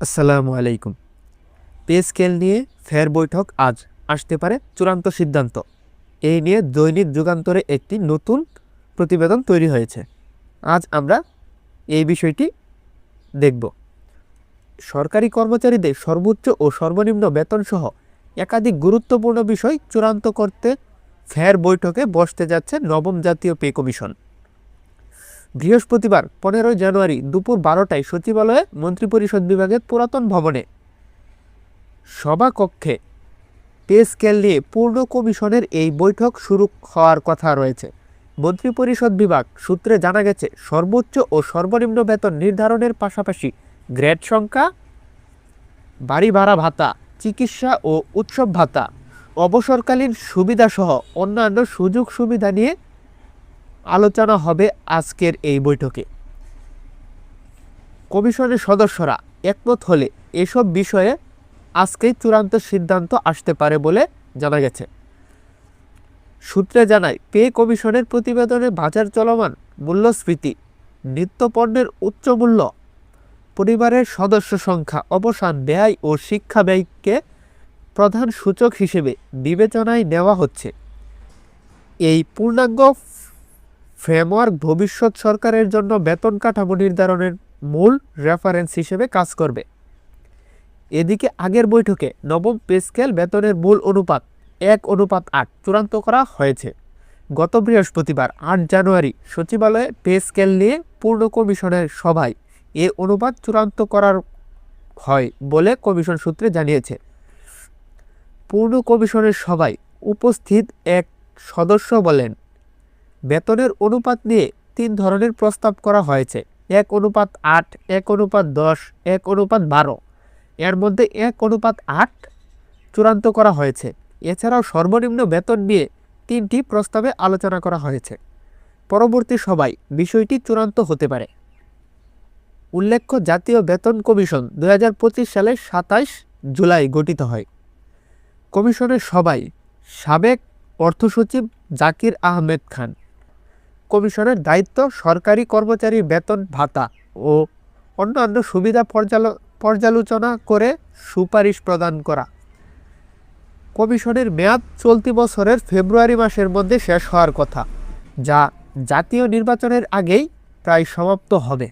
আসসালামু আলাইকুম। Pay scale নিয়ে ফের বৈঠক আজ, আসতে পারে চূড়ান্ত সিদ্ধান্ত। এই নিয়ে দৈনিক যুগান্তরে একটি নতুন প্রতিবেদন তৈরি হয়েছে। আজ আমরা এই বিষয়টি দেখব। সরকারি কর্মচারীদের সর্বোচ্চ ও সর্বনিম্ন বেতন সহ একাধিক গুরুত্বপূর্ণ বিষয় চূড়ান্ত করতে ফের বৈঠকে বসতে যাচ্ছে নবম জাতীয় পে কমিশন। বৃহস্পতিবার 15 জানুয়ারি দুপুর 12টায় সচিবালয়ে মন্ত্রিপরিষদ বিভাগের পুরাতন ভবনে সভাকক্ষে পে স্কেল নিয়ে পূর্ণ কমিশনের এই বৈঠক শুরু হওয়ার কথা রয়েছে। মন্ত্রিপরিষদ বিভাগ সূত্রে জানা গেছে, সর্বোচ্চ ও সর্বনিম্ন বেতন নির্ধারণের পাশাপাশি গ্রেড সংখ্যা, বাড়ি ভাড়া ভাতা, চিকিৎসা ও উৎসব ভাতা, অবসরকালীন সুবিধাসহ অন্যান্য সুযোগ সুবিধা নিয়ে আলোচনা হবে আজকের এই বৈঠকে। কমিশনের সদস্যরা একমত হলে এসব বিষয়ে আজকেই চূড়ান্ত সিদ্ধান্ত আসতে পারে বলে জানা গেছে। সূত্রে জানায়, পে কমিশনের প্রতিবেদনে বাজার চলমান মূল্যস্ফীতি, নিত্যপণ্যের উচ্চ মূল্য, পরিবারের সদস্য সংখ্যা, অবসান ব্যয় ও শিক্ষা ব্যয়কে প্রধান সূচক হিসেবে বিবেচনায় নেওয়া হচ্ছে। এই পূর্ণাঙ্গ ফ্রেমওয়ার্ক ভবিষ্যৎ সরকারের জন্য বেতন কাঠামো নির্ধারণের মূল রেফারেন্স হিসেবে কাজ করবে। এদিকে আগের বৈঠকে নবম পে স্কেল বেতনের মূল অনুপাত 1:8 চূড়ান্ত করা হয়েছে। গত বৃহস্পতিবার 8 জানুয়ারি সচিবালয়ে পে স্কেল নিয়ে পূর্ণ কমিশনের সভায় এ অনুপাত চূড়ান্ত করার হয় বলে কমিশন সূত্রে জানিয়েছে। পূর্ণ কমিশনের সভায় উপস্থিত এক সদস্য বলেন, বেতনের অনুপাত নিয়ে 3 ধরনের প্রস্তাব করা হয়েছে: 1:8, 1:10, 1:12। এর মধ্যে 1:8 চূড়ান্ত করা হয়েছে। এছাড়াও সর্বনিম্ন বেতন নিয়ে 3টি প্রস্তাবে আলোচনা করা হয়েছে। পরবর্তী সভায় বিষয়টি চূড়ান্ত হতে পারে। উল্লেখ্য, জাতীয় বেতন কমিশন 2025 সালের 27 জুলাই গঠিত হয়। কমিশনের সভায় সাবেক অর্থসচিব জাকির আহমেদ খান। কমিশনের দায়িত্ব সরকারি কর্মচারীর বেতন ভাতা ও অন্যান্য সুবিধা পর্যালোচনা করে সুপারিশ প্রদান করা। কমিশনের মেয়াদ চলতি বছরের ফেব্রুয়ারি মাসের মধ্যে শেষ হওয়ার কথা, যা জাতীয় নির্বাচনের আগেই প্রায় সমাপ্ত হবে।